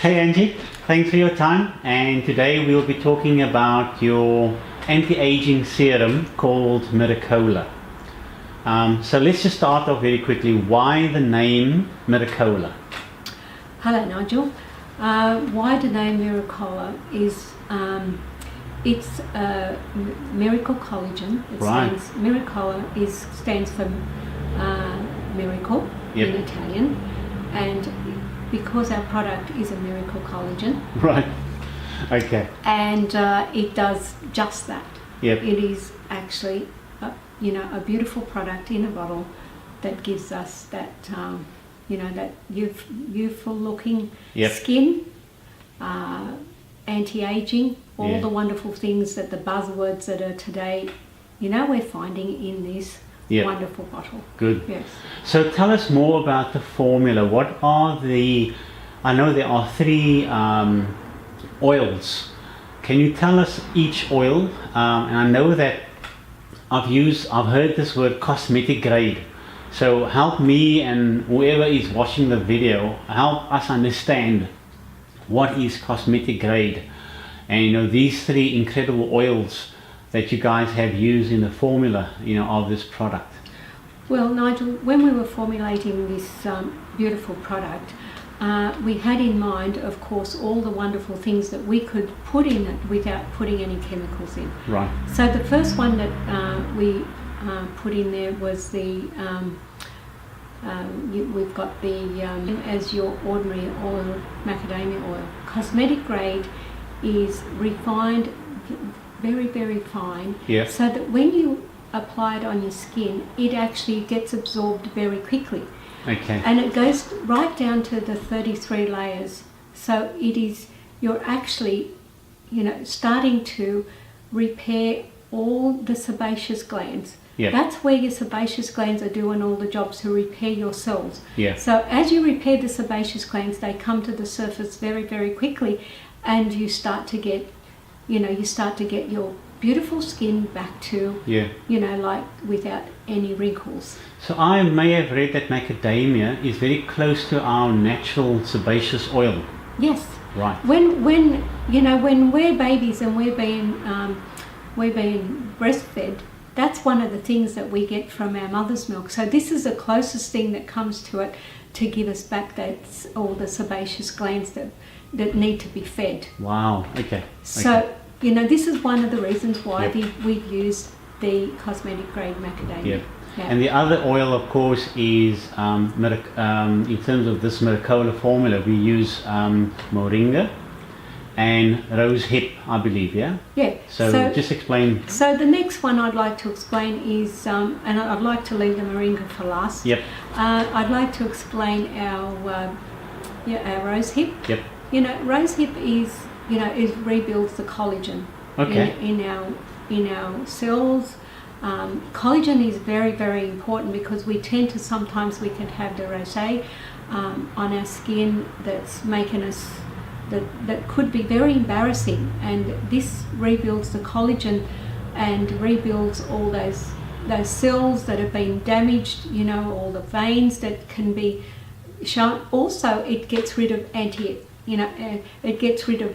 Hey Angie, thanks for your time, and today we'll be talking about your anti-aging serum called Miracolo. So let's just start off very quickly. Why the name Miracolo? Hello Nigel. Why the name Miracolo is it's miracle collagen. Miracolo stands for miracle in Italian, and because our product is a miracle collagen. Right. Okay. And it does just that. Yep. It is actually a beautiful product in a bottle that gives us that that youthful looking skin, anti-aging, all the wonderful things that the buzzwords that are today, we're finding in this wonderful bottle. Good. Yes. So tell us more about the formula. What are I know there are 3 oils. Can you tell us each oil? And I know that I've heard this word cosmetic grade. So help me and whoever is watching the video, help us understand what is cosmetic grade. And these 3 incredible oils that you guys have used in the formula, of this product. Well, Nigel, when we were formulating this beautiful product, we had in mind, of course, all the wonderful things that we could put in it without putting any chemicals in. Right. So the first one that we put in there was the we've got the as your ordinary oil, macadamia oil. Cosmetic grade is refined, very, very fine, so that when you apply it on your skin, it actually gets absorbed very quickly. Okay. And it goes right down to the 33 layers. So you're actually, starting to repair all the sebaceous glands. Yeah. That's where your sebaceous glands are doing all the jobs to repair your cells. Yeah. So as you repair the sebaceous glands, they come to the surface very, very quickly, and you start to get your beautiful skin back to, like without any wrinkles. So I may have read that macadamia is very close to our natural sebaceous oil. Yes. Right. When we're babies and we're being breastfed, that's one of the things that we get from our mother's milk. So this is the closest thing that comes to it to give us back all the sebaceous glands that need to be fed. Wow. Okay. So this is one of the reasons why we've used the cosmetic grade macadamia. Yep. Yeah. And the other oil, of course, is in terms of this Miracolo formula, we use Moringa and rose hip, I believe. Yeah. Yeah. So just explain. So the next one I'd like to explain is, and I'd like to leave the Moringa for last. Yep. I'd like to explain our rose hip. Yep. Rose hip is it rebuilds the collagen in our cells. Collagen is very, very important because we tend to sometimes we can have the rosacea on our skin that's making us that could be very embarrassing, and this rebuilds the collagen and rebuilds all those cells that have been damaged, all the veins that can be shown. Also, it gets rid of it gets rid of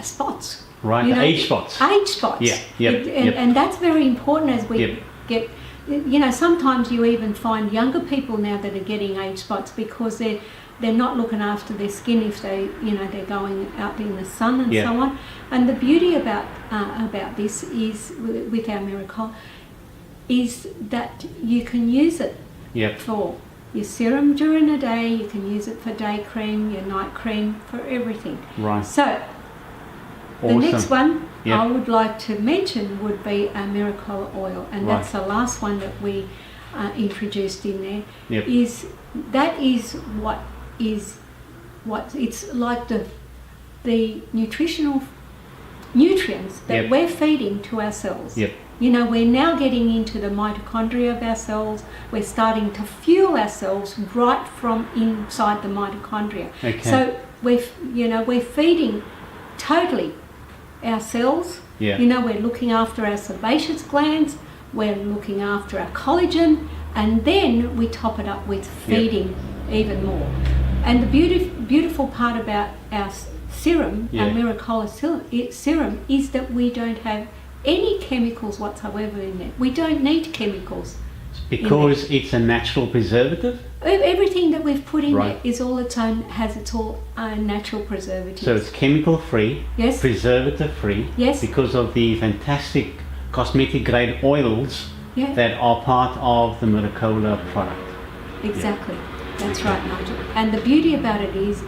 spots. Right, age spots. Age spots. Yeah, yep, and that's very important as we get. Sometimes you even find younger people now that are getting age spots because they're not looking after their skin if they're going out in the sun and so on. And the beauty about this is with our Miracle is that you can use it for your serum during the day. You can use it for day cream, your night cream, for everything. Right. So. Awesome. The next one I would like to mention would be a Miracolo oil, and that's the last one that we introduced in there. Yep. Is what it's like the nutritional nutrients that we're feeding to our cells. Yep. We're now getting into the mitochondria of our cells. We're starting to fuel ourselves right from inside the mitochondria. Okay. So we're feeding totally our cells. We're looking after our sebaceous glands, we're looking after our collagen, and then we top it up with feeding even more. And the beautiful part about our serum, our Miracolo serum, is that we don't have any chemicals whatsoever in it. We don't need chemicals. Because it's a natural preservative? Everything that we've put in there is all its own, has its all own natural preservatives. So it's chemical free, yes, preservative free, yes, because of the fantastic cosmetic grade oils that are part of the Miracolo product. Exactly, that's right, Nigel. And the beauty about it is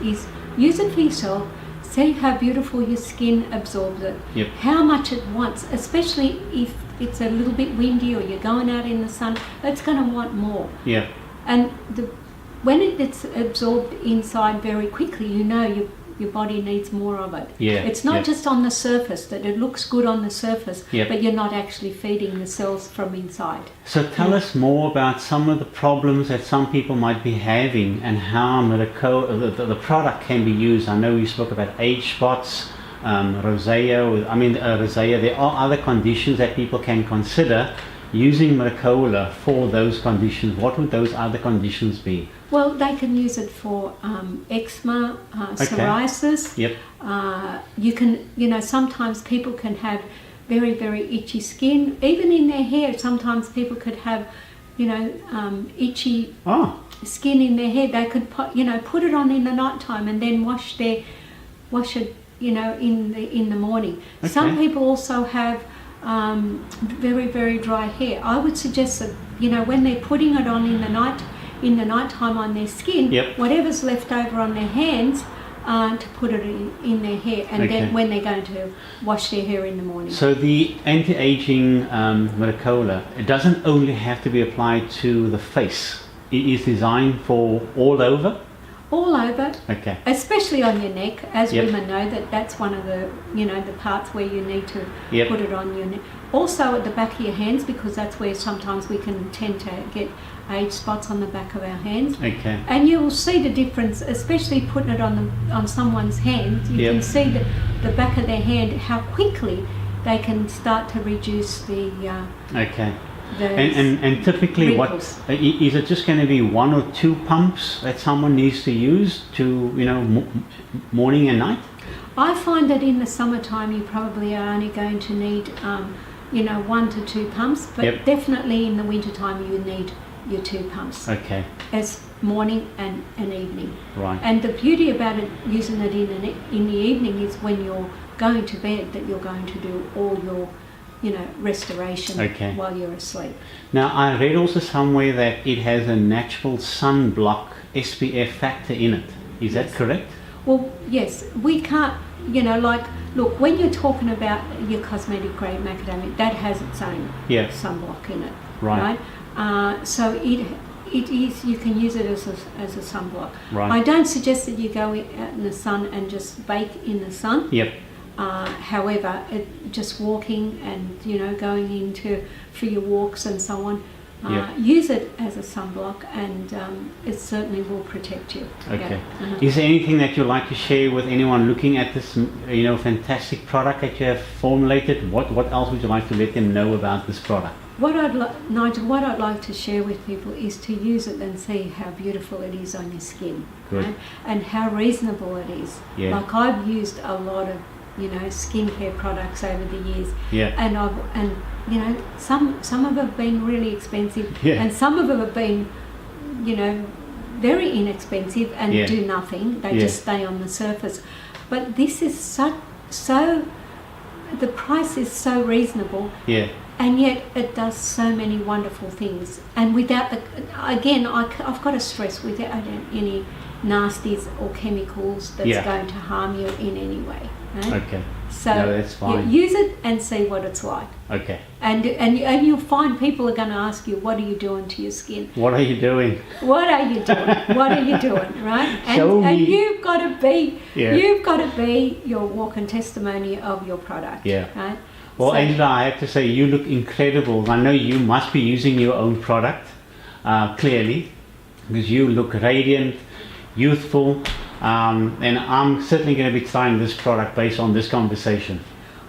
use it for yourself. See how beautiful your skin absorbs it. Yep. How much it wants, especially if it's a little bit windy or you're going out in the sun, it's going to want more. Yeah. And when it's absorbed inside very quickly, you know your body needs more of it. Yeah. It's not just on the surface, that it looks good on the surface, but you're not actually feeding the cells from inside. So tell us more about some of the problems that some people might be having and how Miracolo, the product can be used. I know you spoke about age spots, rosacea. There are other conditions that people can consider using Miracolo for those conditions. What would those other conditions be? Well, they can use it for eczema, psoriasis. Yep. You can, sometimes people can have very, very itchy skin. Even in their hair, sometimes people could have, itchy skin in their hair. They could put it on in the night time and then wash it, in the morning. Okay. Some people also have very, very dry hair. I would suggest that, when they're putting it on in the night time on their skin, whatever's left over on their hands, to put it in their hair, and then when they're going to wash their hair in the morning. So the anti-aging Miracolo, it doesn't only have to be applied to the face. It is designed for all over? All over, okay, especially on your neck. As women know, that's one of the the parts where you need to put it on your neck. Also at the back of your hands, because that's where sometimes we can tend to get age spots on the back of our hands. Okay. And you will see the difference, especially putting it on someone's hand. You can see the back of their hand, how quickly they can start to reduce the. And typically, wrinkles. What is it? Just going to be 1 or 2 pumps that someone needs to use to morning and night? I find that in the summertime you probably are only going to need 1 to 2 pumps, but definitely in the wintertime you need your 2 pumps. Okay. As morning and evening. Right. And the beauty about it, using it in the evening, is when you're going to bed, that you're going to do all your restoration while you're asleep. Now, I read also somewhere that it has a natural sunblock SPF factor in it. Is that correct? Well, yes. We can't, look, when you're talking about your cosmetic grade macadamia, that has its own sunblock in it. Right? So it is, you can use it as a sunblock. Right. I don't suggest that you go out in the sun and just bake in the sun. Yep. However, just walking and going for your walks and so on, use it as a sunblock, and it certainly will protect you. Okay. Is there anything that you'd like to share with anyone looking at this, fantastic product that you have formulated? What else would you like to let them know about this product? Nigel, what I'd like to share with people is to use it and see how beautiful it is on your skin, right? And how reasonable it is. Yeah. Like, I've used a lot of skincare products over the years, and some of them have been really expensive, and some of them have been very inexpensive and do nothing. They just stay on the surface. But this is so the price is so reasonable, and yet it does so many wonderful things, and without I've got to stress, without any nasties or chemicals that's going to harm you in any way. Right? Okay. So that's fine. Use it and see what it's like. Okay. And you'll find people are going to ask you, what are you doing to your skin? What are you doing? What are you doing? What are you doing? Right? And you've got to be your walking testimony of your product. Yeah. Right? Well, Angela, I have to say, you look incredible. I know you must be using your own product, clearly, because you look radiant, youthful. And I'm certainly going to be trying this product based on this conversation.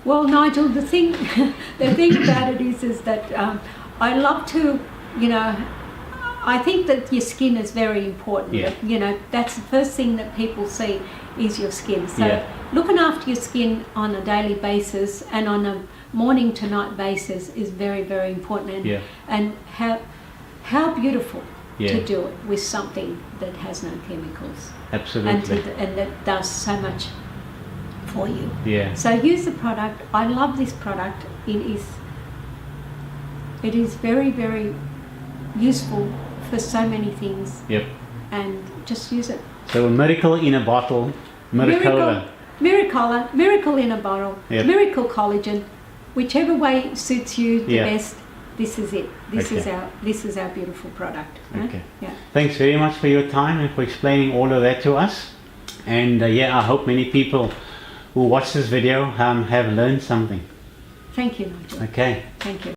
Well, Nigel, the thing about it is that I love to, I think that your skin is very important. Yeah. You know, that's the first thing that people see is your skin. So Yeah. looking after your skin on a daily basis and on a morning to night basis is very, very important. And, Yeah. and how beautiful Yeah. to do it with something that has no chemicals Absolutely. and that does so much for you. Yeah. So use the product. I love this product. It is very, very useful for so many things, Yep. and just use it. So a miracle in a bottle. Miracolo. Miracle in a bottle. Yep. Miracle collagen. Whichever way suits you the Yeah. best. This is it. This Okay. is our beautiful product. huh? Okay. Yeah. Thanks very much for your time and for explaining all of that to us. And yeah, I hope many people who watch this video have learned something. Thank you, Nigel. Okay. Thank you.